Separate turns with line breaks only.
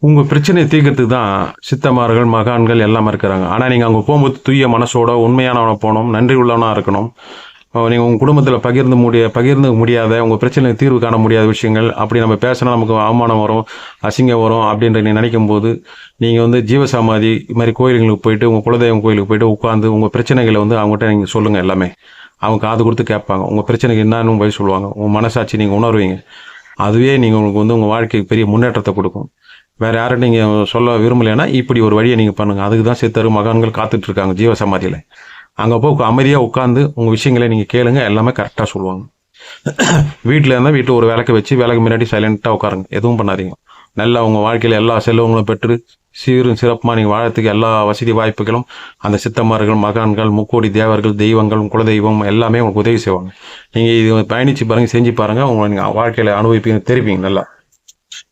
உங்கள் பிரச்சனையை தீர்க்கறதுக்கு தான் சித்தமார்கள் மகான்கள் எல்லாமே இருக்கிறாங்க. ஆனால் நீங்கள் அங்கே போகும்போது தூய மனசோட உண்மையானவனை போகணும், நன்றி உள்ளவனாக இருக்கணும். நீங்கள் உங்கள் குடும்பத்தில் பகிர்ந்து முடியாத உங்கள் பிரச்சனைக்கு தீர்வு காண முடியாத விஷயங்கள் அப்படி நம்ம பேசினா நமக்கு அவமானம் வரும், அசிங்கம் வரும் அப்படின்ற நீ நினைக்கும் போது நீங்கள் ஜீவசமாதி இது மாதிரி கோயிலுங்களுக்கு போயிட்டு உங்கள் குலதெய்வம் கோயிலுக்கு போயிட்டு உட்காந்து உங்கள் பிரச்சனைகளை அவங்ககிட்ட நீங்கள் சொல்லுங்கள். எல்லாமே அவங்க காது கொடுத்து கேட்பாங்க. உங்கள் பிரச்சனைக்கு என்னன்னு போய் சொல்லுவாங்க. உங்கள் மனசாட்சி நீங்கள் உணர்வீங்க. அதுவே நீங்கள் உங்களுக்கு உங்கள் வாழ்க்கைக்கு பெரிய முன்னேற்றத்தை கொடுக்கும். வேறு யாரும் நீங்கள் சொல்ல விரும்பலைன்னா இப்படி ஒரு வழியை நீங்கள் பண்ணுங்கள். அதுக்கு தான் சித்தர் மகான்கள் காத்துட்ருக்காங்க ஜீவசமாதியில். அங்கே போய் அமைதியாக உட்காந்து உங்கள் விஷயங்களை நீங்கள் கேளுங்க, எல்லாமே கரெக்டாக சொல்லுவாங்க. வீட்டில் இருந்தால் வீட்டில் ஒரு விளக்கு வச்சு விளக்கு முன்னாடி சைலண்ட்டாக உட்காருங்க, எதுவும் பண்ணாதீங்க. நல்லா உங்கள் வாழ்க்கையில் எல்லா செல்வங்களும் பெற்று சீரும் சிறப்பாக நீங்கள் வாழறதுக்கு எல்லா வசதி வாய்ப்புகளும் அந்த சித்தமார்கள் மகான்கள் முக்கோடி தேவர்கள் தெய்வங்கள் குலதெய்வம் எல்லாமே உங்களுக்கு உதவி செய்வாங்க. நீங்கள் இது பயணித்து பாருங்கள், செஞ்சு பாருங்கள், உங்களை நீங்கள் வாழ்க்கையில் அனுபவிப்பீங்க, தெரிவிப்பீங்க நல்லா.